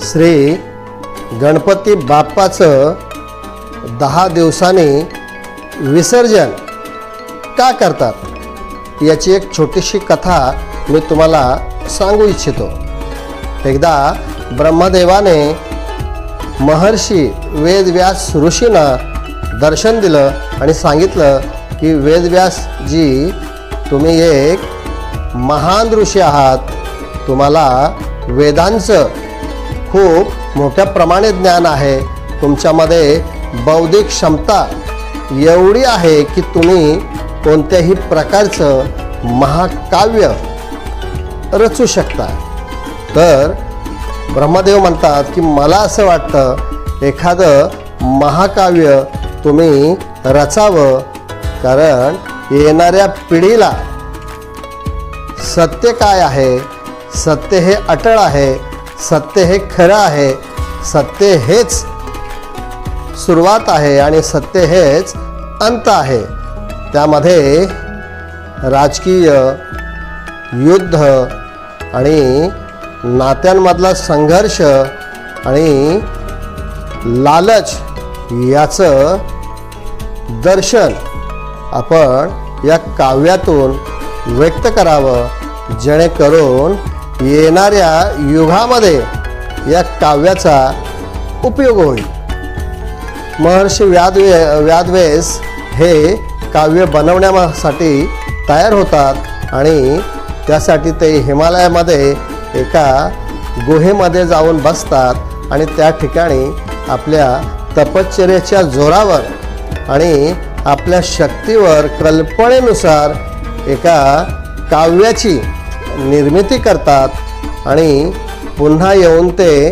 श्री गणपती बाप्पाचं 10 दिवसांनी विसर्जन का करतात याची एक छोटीशी कथा मी तुम्हाला सांगू इच्छितो। एकदा ब्रह्मदेवाने महर्षी वेदव्यास ऋषींना दर्शन दिलं आणि सांगितलं की वेदव्यास जी, तुम्ही एक महान ऋषी आहात, तुम्हाला वेदांचं खूप मोठ्या प्रमाणे ज्ञान आहे, तुमच्यामध्ये बौद्धिक क्षमता एवढी आहे की तुम्ही कोणत्याही प्रकारचं महाकाव्य रचू शकता। तर ब्रह्मदेव म्हणतात की मला असं वाटतं एखादं महाकाव्य तुम्ही रचावं, कारण येणाऱ्या पिढीला सत्य काय आहे, सत्य हे अटळ आहे, सत्य हे खरं आहे, सत्य हेच सुरुवात आहे आणि सत्य हेच अंत आहे। त्यामध्ये राजकीय, युद्ध आणि नात्यांमधला संघर्ष आणि लालच याचं दर्शन आपण या काव्यातून व्यक्त करावं, जेणेकरून येणाऱ्या युगामध्ये या काव्याचा उपयोग होईल। महर्षी व्यादव्यास हे काव्य बनवण्यासाठी तयार होतात आणि त्यासाठी ते हिमालयामध्ये एका गुहेमध्ये जाऊन बसतात आणि त्या ठिकाणी आपल्या तपश्चर्येच्या जोरावर आणि आपल्या शक्तीवर कल्पनेनुसार एका काव्याची निर्मिती करतात आणि पुन्हा येऊन ते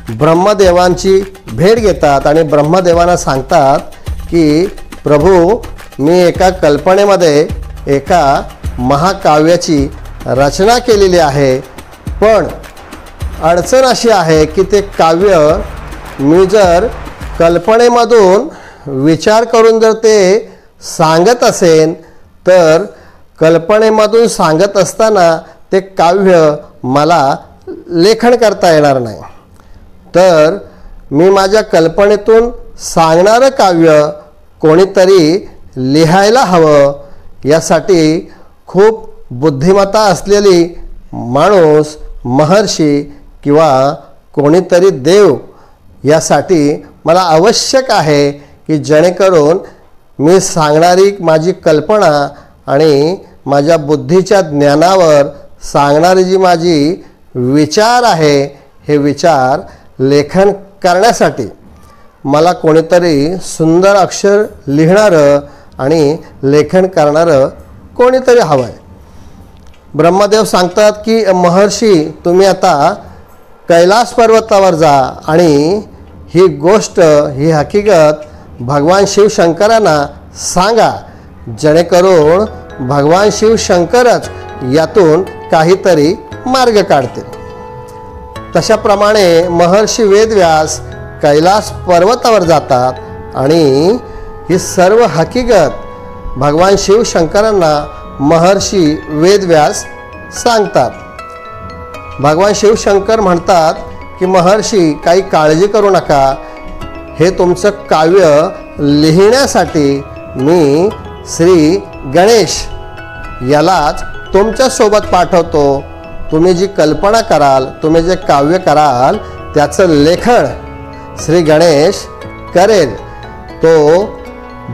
ब्रह्मदेवांची भेट घेतात आणि ब्रह्मदेवांना सांगतात की प्रभू, मी एका कल्पनेमध्ये एका महाकाव्याची रचना केलेली आहे, पण अडचण अशी आहे की ते काव्य मी जर कल्पनेमधून विचार करून जर ते सांगत असेन तर कल्पनेमधून सांगत असताना ते काव्य मला लेखन करता येणार नाही। तर मी माझ्या कल्पनेतून सांगणारं काव्य कोणीतरी लिहायला हवं, यासाठी खूप बुद्धिमत्ता असलेली माणूस, महर्षी किंवा कोणीतरी देव यासाठी मला आवश्यक आहे की जेणेकरून मी सांगणारी माझी कल्पना आणि माझ्या बुद्धीच्या ज्ञानावर सांगणारी जी माझी विचार आहे, हे विचार लेखन करण्यासाठी मला कोणीतरी सुंदर अक्षर लिहिणारं आणि लेखन करणारं कोणीतरी हवं आहे। ब्रह्मदेव सांगतात की महर्षी, तुम्ही आता कैलास पर्वतावर जा आणि ही गोष्ट, ही हकीकत भगवान शिवशंकरांना सांगा, जेणेकरून भगवान शिवशंकरच यातून काहीतरी मार्ग काढतील। तशाप्रमाणे महर्षी वेदव्यास कैलास पर्वतावर जातात आणि ही सर्व हकीकत भगवान शिवशंकरांना महर्षी वेदव्यास सांगतात। भगवान शिवशंकर म्हणतात की महर्षी, काही काळजी करू नका, हे तुमचं काव्य लिहिण्यासाठी मी श्री गणेश यालाच तुमच्यासोबत पाठवतो। तुम्ही जी कल्पना कराल, तुम्ही जे काव्य कराल, त्याचं लेखन श्री गणेश करेल। तो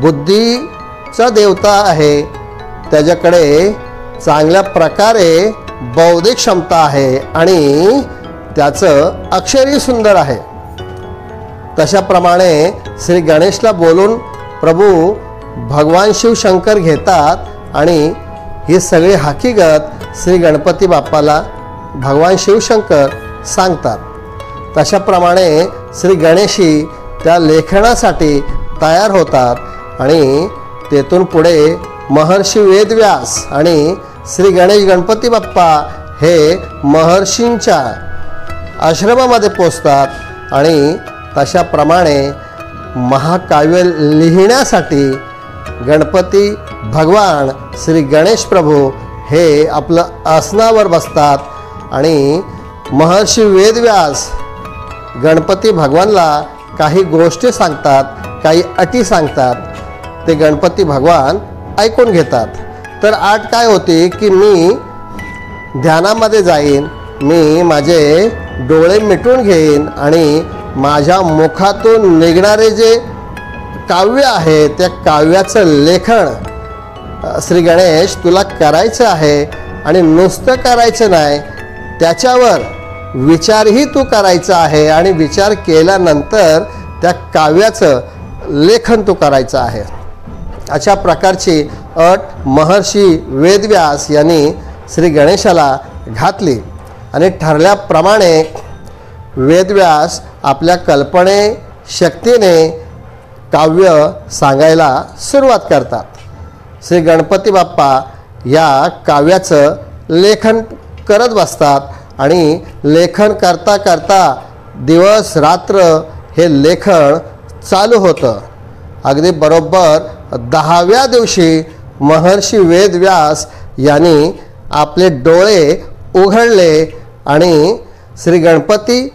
बुद्धीचा देवता आहे, त्याच्याकडे चांगल्या प्रकारे बौद्धिक क्षमता आहे आणि त्याचं अक्षरही सुंदर आहे। तशाप्रमाणे श्री गणेशला बोलून प्रभू भगवान शिवशंकर घेतात आणि ही सगळी हकीकत श्री गणपती बाप्पाला भगवान शिवशंकर सांगतात। तशाप्रमाणे श्री गणेशी त्या लेखनासाठी तयार होतात आणि तेथून पुढे महर्षी वेदव्यास आणि श्री गणेश गणपती बाप्पा हे महर्षींच्या आश्रमामध्ये पोचतात आणि तशाप्रमाणे महाकाव्य लिहिण्यासाठी गणपती भगवान श्री गणेश प्रभू हे आपलं आसनावर बसतात आणि महर्षी वेदव्यास गणपती भगवानला काही गोष्टी सांगतात, काही अटी सांगतात. ते गणपती भगवान ऐकून घेतात. तर अट काय होती की मी ध्यानामध्ये जाईन, मी माझे डोळे मिटून घेईन आणि माझ्या मुखातून निघणारे जे काव्य आहे त्या काव्याचं लेखन श्री गणेश तुला करायचं आहे. आणि नुसतं करायचं नाही, त्याच्यावर विचारही तू करायचा आहे आणि विचार केल्यानंतर त्या काव्याचं लेखन तू करायचं आहे. अशा प्रकारची अट महर्षी वेदव्यास यांनी श्री गणेशाला घातली. आणि ठरल्याप्रमाणे वेदव्यास आपल्या कल्पनेशक्तीने काव्य सांगायला सुरुवात करतात. श्री गणपती बाप्पा या काव्याचं लेखन करत बसतात आणि लेखन करता करता दिवस रात्र हे लेखन चालू होतं. अगदी बरोबर 10व्या दिवशी महर्षी वेदव्यास यांनी आपले डोळे उघडले आणि श्री गणपती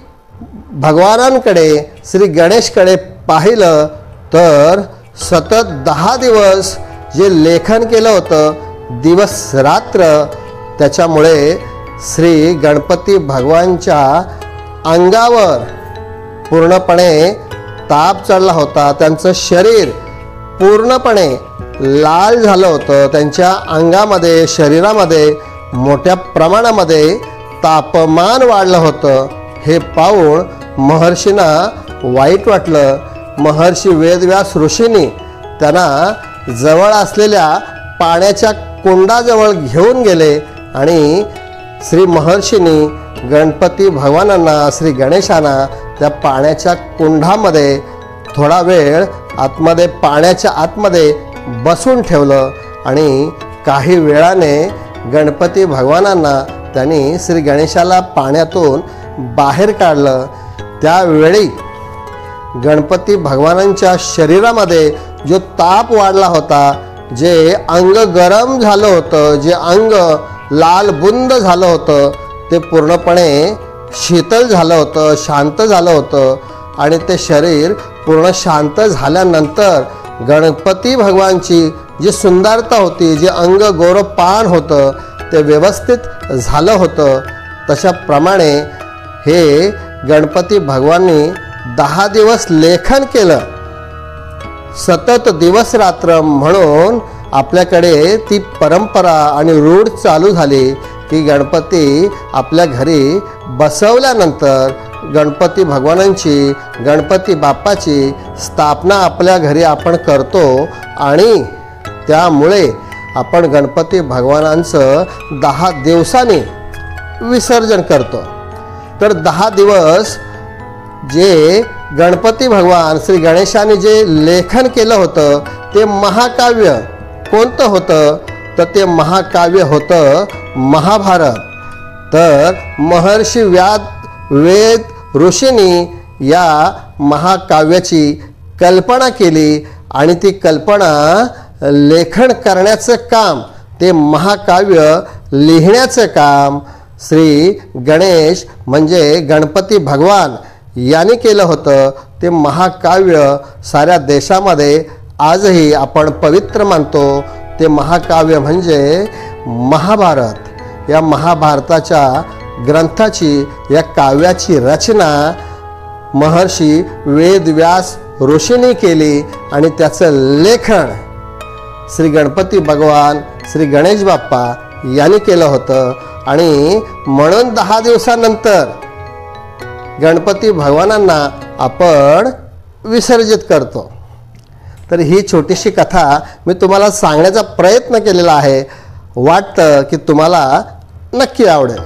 भगवानांकडे श्री गणेशकडे पाहिलं तर सतत 10 दिवस जे लेखन केलं होतं दिवस रात्र, त्याच्यामुळे श्री गणपती भगवानच्या अंगावर पूर्णपणे ताप चढला होता. त्यांचं शरीर पूर्णपणे लाल झालं होतं. त्यांच्या अंगामध्ये शरीरामध्ये मोठ्या प्रमाणामध्ये तापमान वाढलं होतं. हे पाहून महर्षींना वाईट वाटलं. महर्षी वेदव्यास ऋषींनी त्यांना जवळ असलेल्या पाण्याच्या कुंडाजवळ घेऊन गेले आणि श्री महर्षींनी गणपती भगवानांना श्री गणेशांना त्या पाण्याच्या कुंडामध्ये थोडा वेळ आतमध्ये पाण्याच्या आतमध्ये बसून ठेवलं. आणि काही वेळाने गणपती भगवानांना त्यांनी श्री गणेशाला पाण्यातून बाहेर काढलं. त्यावेळी गणपती भगवानांच्या शरीरामध्ये जो ताप वाढला होता, जे अंग गरम झालं होतं, जे अंग लाल बुंद झालं होतं, ते पूर्णपणे शीतल झालं होतं, शांत झालं होतं. आणि ते शरीर पूर्ण शांत झाल्यानंतर गणपती भगवानची जी सुंदरता होती, जे अंग गोरपान होतं, ते व्यवस्थित झालं होतं. तशाप्रमाणे हे गणपती भगवाननी 10 दिवस लेखन केलं. सतत दिवस रात्र म्हणून आपल्याकडे ती परंपरा आणि रूढ चालू झाली की गणपती आपल्या घरी बसवल्यानंतर गणपती भगवानांची, गणपती बाप्पाची स्थापना आपल्या घरी आपण करतो आणि त्यामुळे आपण गणपती भगवानांचं 10 दिवसांनी विसर्जन करतो. तर 10 दिवस जे गणपती भगवान श्री गणेशाने जे लेखन केलं होतं ते महाकाव्य कोणतं होतं, तर ते महाकाव्य होतं महाभारत. तर महर्षी वेद ऋषींनी या महाकाव्याची कल्पना केली आणि ती कल्पना लेखन करण्याचं काम, ते महाकाव्य लिहिण्याचं काम श्री गणेश म्हणजे गणपती भगवान यांनी केलं होतं. ते महाकाव्य साऱ्या देशामध्ये आजही आपण पवित्र मानतो. ते महाकाव्य म्हणजे महाभारत. या महाभारताच्या ग्रंथाची, या काव्याची रचना महर्षी वेदव्यास ऋषींनी केली आणि त्याचं लेखन श्री गणपती भगवान श्री गणेश बाप्पा यांनी केलं होतं. आणि म्हणून 10 दिवसानंतर गणपती भगवानांना आपण विसर्जित करतो. तर ही छोटीशी कथा मी तुम्हाला सांगण्याचा प्रयत्न केलेला आहे. वाटतं की तुम्हाला नक्की आवडेल.